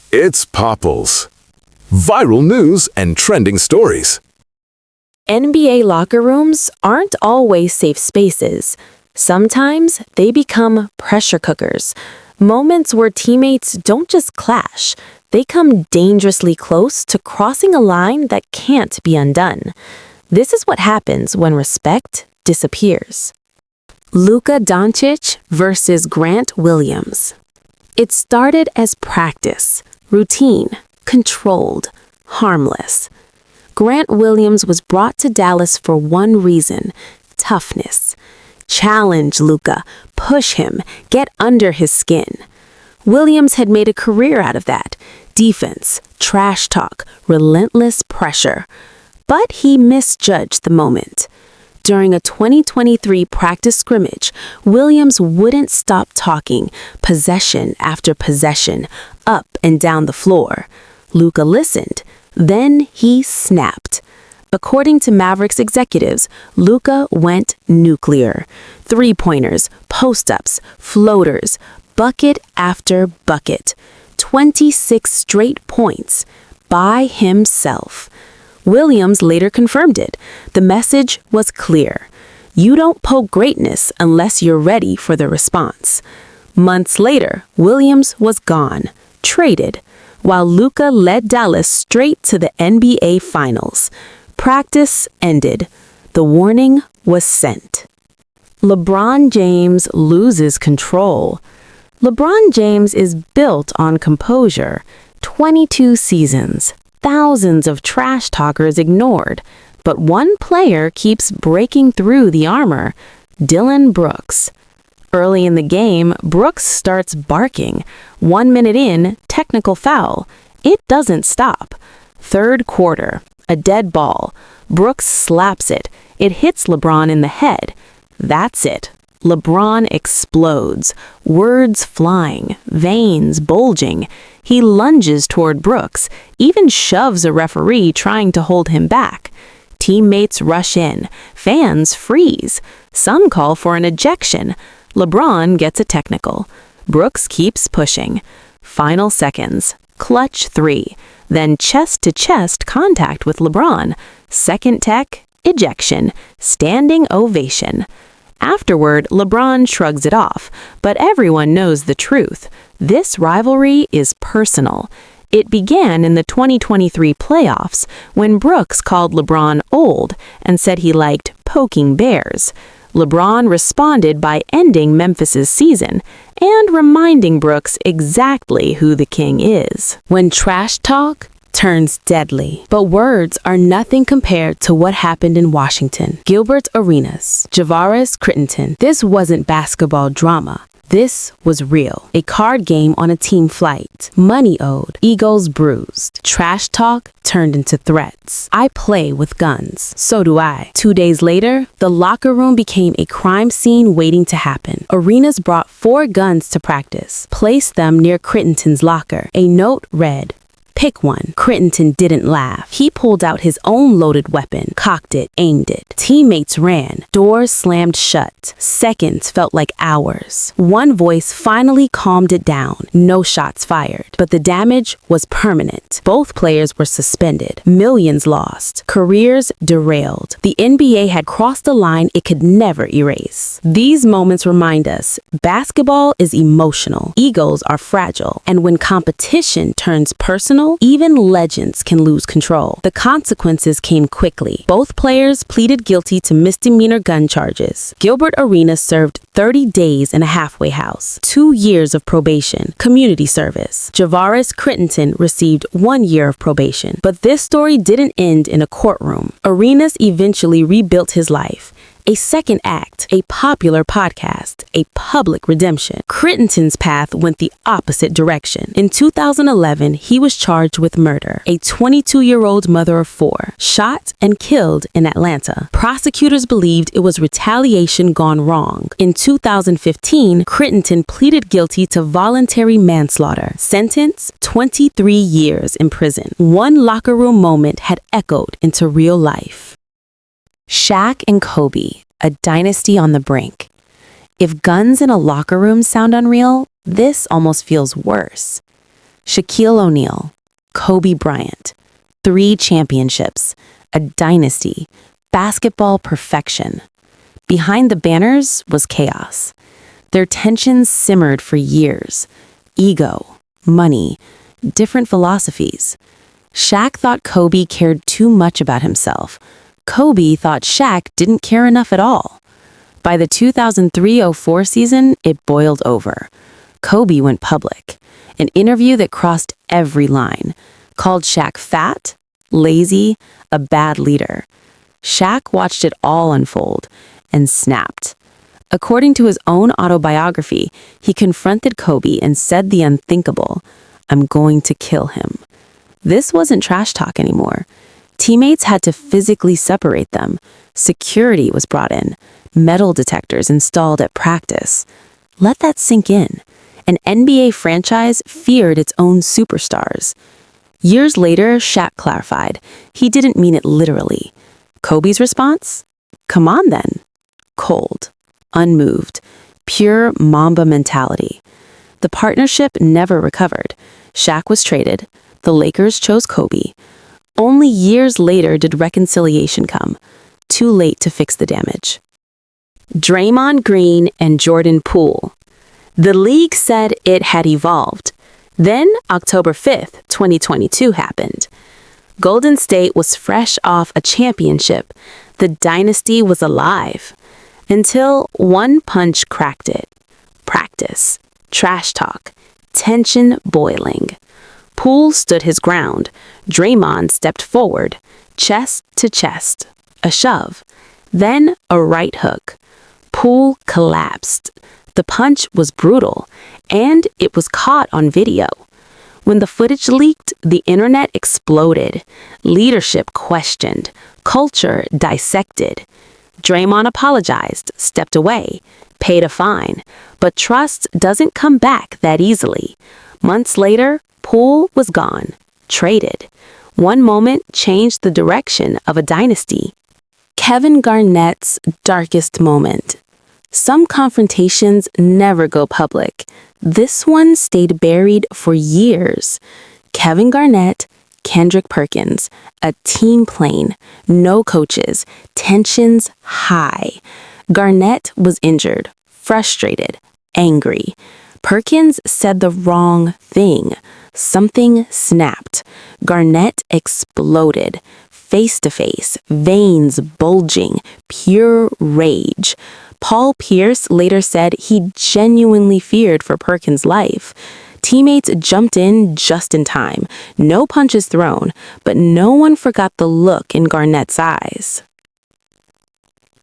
It's Popples. Viral news and trending stories. NBA locker rooms aren't always safe spaces. Sometimes they become pressure cookers, moments where teammates don't just clash, they come dangerously close to crossing a line that can't be undone. This is what happens when respect disappears. Luka Doncic versus Grant Williams. It started as practice, routine, controlled, harmless. Grant Williams was brought to Dallas for one reason: toughness. Challenge Luka, push him, get under his skin. Williams had made a career out of that: defense, trash talk, relentless pressure. But he misjudged the moment. During a 2023 practice scrimmage, Williams wouldn't stop talking, possession after possession, up and down the floor. Luka listened. Then he snapped. According to Mavericks executives, Luka went nuclear. Three-pointers, post-ups, floaters, bucket after bucket. 26 straight points by himself. Williams later confirmed it. The message was clear. You don't poke greatness unless you're ready for the response. Months later, Williams was gone, traded, while Luka led Dallas straight to the NBA Finals. Practice ended. The warning was sent. LeBron James loses control. LeBron James is built on composure. 22 seasons. Thousands of trash talkers ignored, but one player keeps breaking through the armor: Dillon Brooks. Early in the game, Brooks starts barking. 1 minute in, technical foul. It doesn't stop. Third quarter, a dead ball. Brooks slaps it. It hits LeBron in the head. That's it. LeBron explodes, words flying, veins bulging. He lunges toward Brooks, even shoves a referee trying to hold him back. Teammates rush in. Fans freeze. Some call for an ejection. LeBron gets a technical. Brooks keeps pushing. Final seconds. Clutch three. Then chest-to-chest contact with LeBron. Second tech, ejection. Standing ovation. Afterward, LeBron shrugs it off, but everyone knows the truth. This rivalry is personal. It began in the 2023 playoffs when Brooks called LeBron old and said he liked poking bears. LeBron responded by ending Memphis's season and reminding Brooks exactly who the king is. When trash talk turns deadly. But words are nothing compared to what happened in Washington. Gilbert Arenas, Javaris Crittenton. This wasn't basketball drama. This was real. A card game on a team flight. Money owed. Egos bruised. Trash talk turned into threats. I play with guns. So do I. 2 days later, the locker room became a crime scene waiting to happen. Arenas brought 4 guns to practice, placed them near Crittenton's locker. A note read, "Pick one." Crittenton didn't laugh. He pulled out his own loaded weapon, cocked it, aimed it. Teammates ran. Doors slammed shut. Seconds felt like hours. One voice finally calmed it down. No shots fired. But the damage was permanent. Both players were suspended. Millions lost. Careers derailed. The NBA had crossed a line it could never erase. These moments remind us, basketball is emotional. Egos are fragile. And when competition turns personal, even legends can lose control. The consequences came quickly. Both players pleaded guilty to misdemeanor gun charges. Gilbert Arenas served 30 days in a halfway house, 2 years of probation, community service. Javaris Crittenton received 1 year of probation. But this story didn't end in a courtroom. Arenas eventually rebuilt his life. A second act, a popular podcast, a public redemption. Crittenton's path went the opposite direction. In 2011, he was charged with murder. A 22-year-old mother of 4, shot and killed in Atlanta. Prosecutors believed it was retaliation gone wrong. In 2015, Crittenton pleaded guilty to voluntary manslaughter. Sentence, 23 years in prison. One locker room moment had echoed into real life. Shaq and Kobe, a dynasty on the brink. If guns in a locker room sound unreal, this almost feels worse. Shaquille O'Neal, Kobe Bryant, 3 championships, a dynasty, basketball perfection. Behind the banners was chaos. Their tensions simmered for years. Ego, money, different philosophies. Shaq thought Kobe cared too much about himself. Kobe thought Shaq didn't care enough at all. By the 2003-04 season, it boiled over. Kobe went public. An interview that crossed every line, called Shaq fat, lazy, a bad leader. Shaq watched it all unfold and snapped. According to his own autobiography, he confronted Kobe and said the unthinkable, "I'm going to kill him." This wasn't trash talk anymore. Teammates had to physically separate them. Security was brought in, metal detectors installed at practice. Let that sink in. An NBA franchise feared its own superstars. Years later, Shaq clarified, he didn't mean it literally. Kobe's response? Come on then. Cold, unmoved, pure Mamba mentality. The partnership never recovered. Shaq was traded. The Lakers chose Kobe. Only years later did reconciliation come. Too late to fix the damage. Draymond Green and Jordan Poole. The league said it had evolved. Then, October 5th, 2022 happened. Golden State was fresh off a championship. The dynasty was alive. Until one punch cracked it. Practice, trash talk, tension boiling. Poole stood his ground. Draymond stepped forward, chest to chest. A shove. Then a right hook. Poole collapsed. The punch was brutal, and it was caught on video. When the footage leaked, the internet exploded. Leadership questioned. Culture dissected. Draymond apologized, stepped away, paid a fine. But trust doesn't come back that easily. Months later, Poole was gone, traded. One moment changed the direction of a dynasty. Kevin Garnett's darkest moment. Some confrontations never go public. This one stayed buried for years. Kevin Garnett, Kendrick Perkins, a team plane, no coaches, tensions high. Garnett was injured, frustrated, angry. Perkins said the wrong thing. Something snapped. Garnett exploded. Face to face, veins bulging, pure rage. Paul Pierce later said he genuinely feared for Perkins' life. Teammates jumped in just in time. No punches thrown, but no one forgot the look in Garnett's eyes.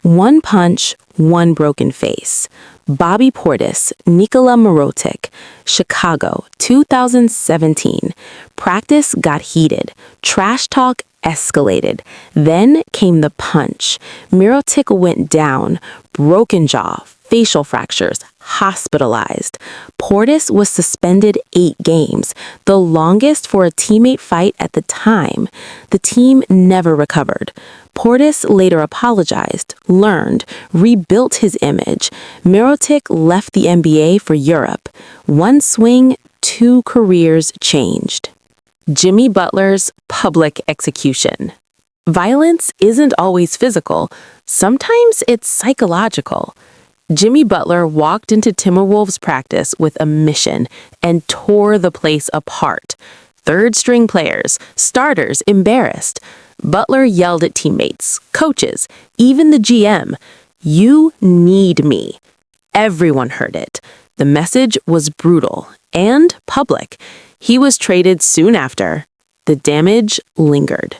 One punch, one broken face. Bobby Portis, Nikola Mirotic, Chicago, 2017. Practice got heated. Trash talk escalated. Then came the punch. Mirotic went down. Broken jaw, facial fractures, hospitalized. Portis was suspended 8 games, the longest for a teammate fight at the time. The team never recovered. Portis later apologized, learned, rebuilt his image. Mirotic left the NBA for Europe. One swing, 2 careers changed. Jimmy Butler's public execution. Violence isn't always physical. Sometimes it's psychological. Jimmy Butler walked into Timberwolves practice with a mission and tore the place apart. Third-string players, starters embarrassed. Butler yelled at teammates, coaches, even the GM, "You need me." Everyone heard it. The message was brutal and public. He was traded soon after. The damage lingered.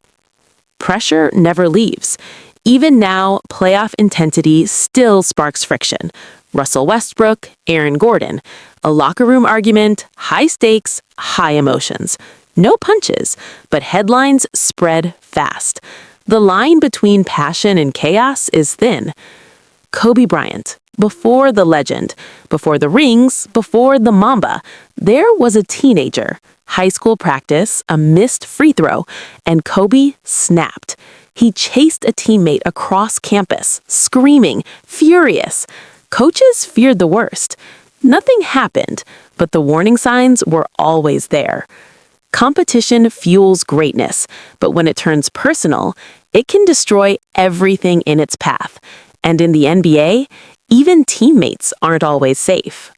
Pressure never leaves. Even now, playoff intensity still sparks friction. Russell Westbrook, Aaron Gordon. A locker room argument, high stakes, high emotions. No punches, but headlines spread fast. The line between passion and chaos is thin. Kobe Bryant, before the legend, before the rings, before the Mamba, there was a teenager. High school practice, a missed free throw, and Kobe snapped. He chased a teammate across campus, screaming, furious. Coaches feared the worst. Nothing happened, but the warning signs were always there. Competition fuels greatness, but when it turns personal, it can destroy everything in its path. And in the NBA, even teammates aren't always safe.